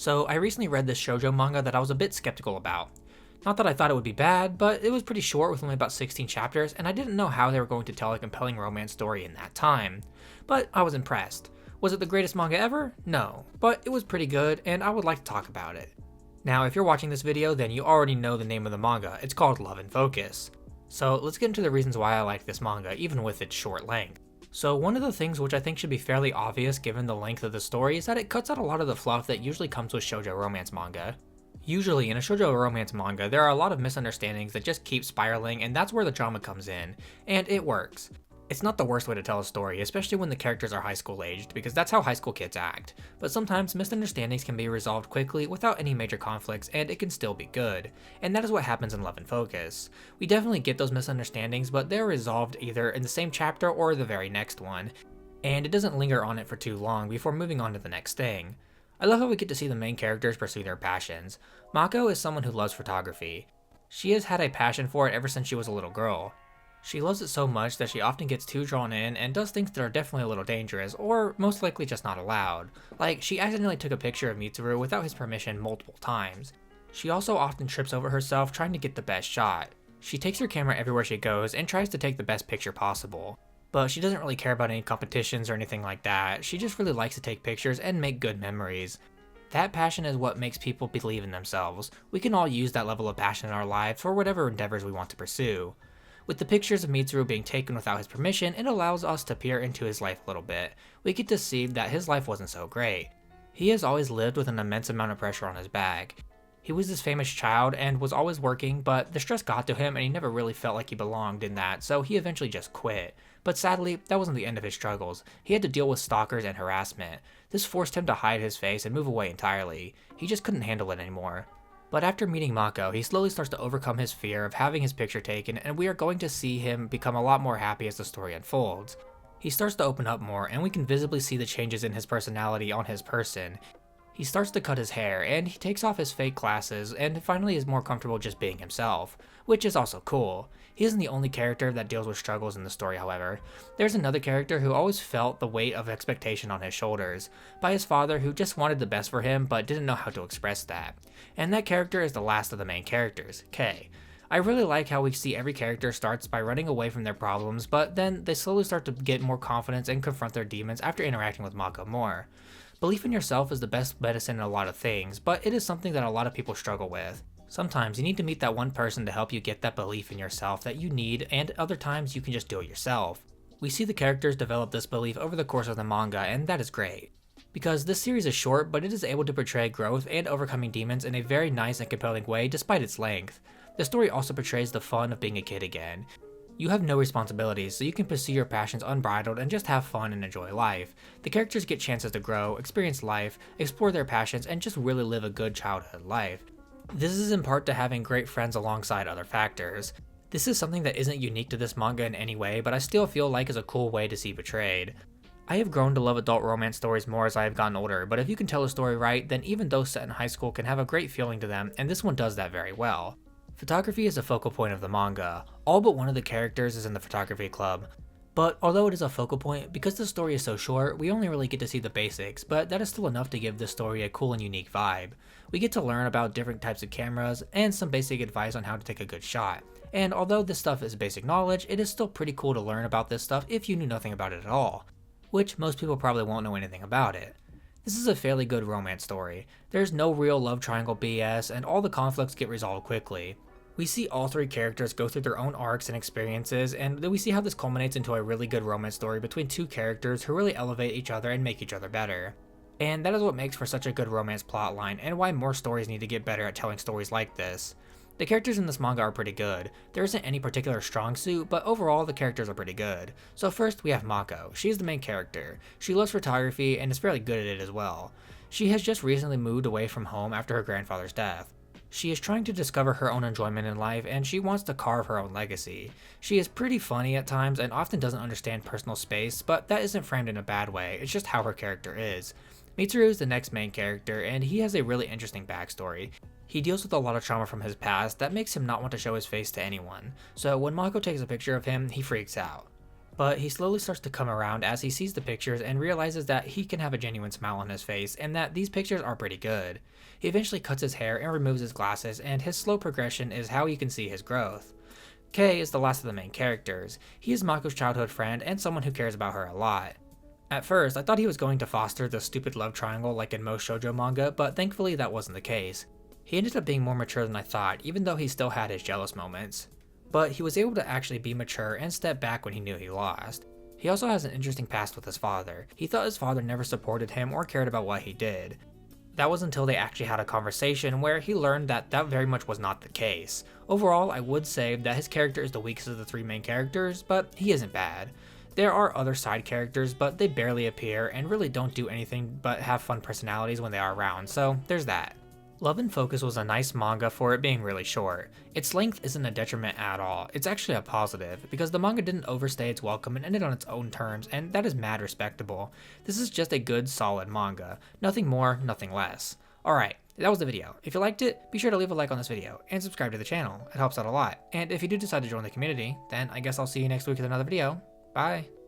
So I recently read this shoujo manga that I was a bit skeptical about. Not that I thought it would be bad, but it was pretty short with only about 16 chapters, and I didn't know how they were going to tell a compelling romance story in that time. But I was impressed. Was it the greatest manga ever? No, but it was pretty good, and I would like to talk about it. Now, if you're watching this video, then you already know the name of the manga. It's called Love and Focus. So let's get into the reasons why I like this manga, even with its short length. So one of the things which I think should be fairly obvious given the length of the story is that it cuts out a lot of the fluff that usually comes with shoujo romance manga. Usually in a shoujo romance manga, there are a lot of misunderstandings that just keep spiraling, and that's where the drama comes in, and it works. It's not the worst way to tell a story, especially when the characters are high school aged, because that's how high school kids act. But sometimes misunderstandings can be resolved quickly without any major conflicts, and it can still be good. And that is what happens in Love and Focus. We definitely get those misunderstandings, but they're resolved either in the same chapter or the very next one. And it doesn't linger on it for too long before moving on to the next thing. I love how we get to see the main characters pursue their passions. Mako is someone who loves photography. She has had a passion for it ever since she was a little girl. She loves it so much that she often gets too drawn in and does things that are definitely a little dangerous, or most likely just not allowed. Like, she accidentally took a picture of Mitsuru without his permission multiple times. She also often trips over herself trying to get the best shot. She takes her camera everywhere she goes and tries to take the best picture possible. But she doesn't really care about any competitions or anything like that. She just really likes to take pictures and make good memories. That passion is what makes people believe in themselves. We can all use that level of passion in our lives for whatever endeavors we want to pursue. With the pictures of Mitsuru being taken without his permission, it allows us to peer into his life a little bit. We get to see that his life wasn't so great. He has always lived with an immense amount of pressure on his back. He was this famous child and was always working, but the stress got to him and he never really felt like he belonged in that, so he eventually just quit. But sadly, that wasn't the end of his struggles. He had to deal with stalkers and harassment. This forced him to hide his face and move away entirely. He just couldn't handle it anymore. But after meeting Mako, he slowly starts to overcome his fear of having his picture taken, and we are going to see him become a lot more happy as the story unfolds. He starts to open up more, and we can visibly see the changes in his personality on his person. He starts to cut his hair, and he takes off his fake glasses, and finally is more comfortable just being himself, which is also cool. He isn't the only character that deals with struggles in the story, however. There's another character who always felt the weight of expectation on his shoulders, by his father who just wanted the best for him but didn't know how to express that. And that character is the last of the main characters, Kei. I really like how we see every character starts by running away from their problems, but then they slowly start to get more confidence and confront their demons after interacting with Mako more. Belief in yourself is the best medicine in a lot of things, but it is something that a lot of people struggle with. Sometimes you need to meet that one person to help you get that belief in yourself that you need, and other times you can just do it yourself. We see the characters develop this belief over the course of the manga, and that is great. Because this series is short, but it is able to portray growth and overcoming demons in a very nice and compelling way despite its length. The story also portrays the fun of being a kid again. You have no responsibilities, so you can pursue your passions unbridled and just have fun and enjoy life. The characters get chances to grow, experience life, explore their passions, and just really live a good childhood life. This is in part to having great friends alongside other factors. This is something that isn't unique to this manga in any way, but I still feel like is a cool way to see portrayed. I have grown to love adult romance stories more as I have gotten older, but if you can tell a story right, then even those set in high school can have a great feeling to them, and this one does that very well. Photography is a focal point of the manga. All but one of the characters is in the photography club. But although it is a focal point, because the story is so short, we only really get to see the basics, but that is still enough to give this story a cool and unique vibe. We get to learn about different types of cameras, and some basic advice on how to take a good shot. And although this stuff is basic knowledge, it is still pretty cool to learn about this stuff if you knew nothing about it at all. Which most people probably won't know anything about it. This is a fairly good romance story. There's no real love triangle BS, and all the conflicts get resolved quickly. We see all three characters go through their own arcs and experiences, and then we see how this culminates into a really good romance story between two characters who really elevate each other and make each other better. And that is what makes for such a good romance plotline, and why more stories need to get better at telling stories like this. The characters in this manga are pretty good. There isn't any particular strong suit, but overall the characters are pretty good. So first we have Mako. She is the main character. She loves photography and is fairly good at it as well. She has just recently moved away from home after her grandfather's death. She is trying to discover her own enjoyment in life, and she wants to carve her own legacy. She is pretty funny at times and often doesn't understand personal space, but that isn't framed in a bad way, it's just how her character is. Mitsuru is the next main character, and he has a really interesting backstory. He deals with a lot of trauma from his past that makes him not want to show his face to anyone, so when Mako takes a picture of him, he freaks out. But he slowly starts to come around as he sees the pictures and realizes that he can have a genuine smile on his face and that these pictures are pretty good. He eventually cuts his hair and removes his glasses, and his slow progression is how you can see his growth. Kei is the last of the main characters. He is Mako's childhood friend and someone who cares about her a lot. At first, I thought he was going to foster the stupid love triangle like in most shoujo manga, but thankfully that wasn't the case. He ended up being more mature than I thought, even though he still had his jealous moments. But he was able to actually be mature and step back when he knew he lost. He also has an interesting past with his father. He thought his father never supported him or cared about what he did. That was until they actually had a conversation where he learned that that very much was not the case. Overall, I would say that his character is the weakest of the three main characters, but he isn't bad. There are other side characters, but they barely appear and really don't do anything but have fun personalities when they are around, so there's that. Love and Focus was a nice manga for it being really short. Its length isn't a detriment at all, it's actually a positive, because the manga didn't overstay its welcome and ended on its own terms, and that is mad respectable. This is just a good, solid manga. Nothing more, nothing less. Alright, that was the video. If you liked it, be sure to leave a like on this video, and subscribe to the channel, it helps out a lot. And if you do decide to join the community, then I guess I'll see you next week with another video. Bye!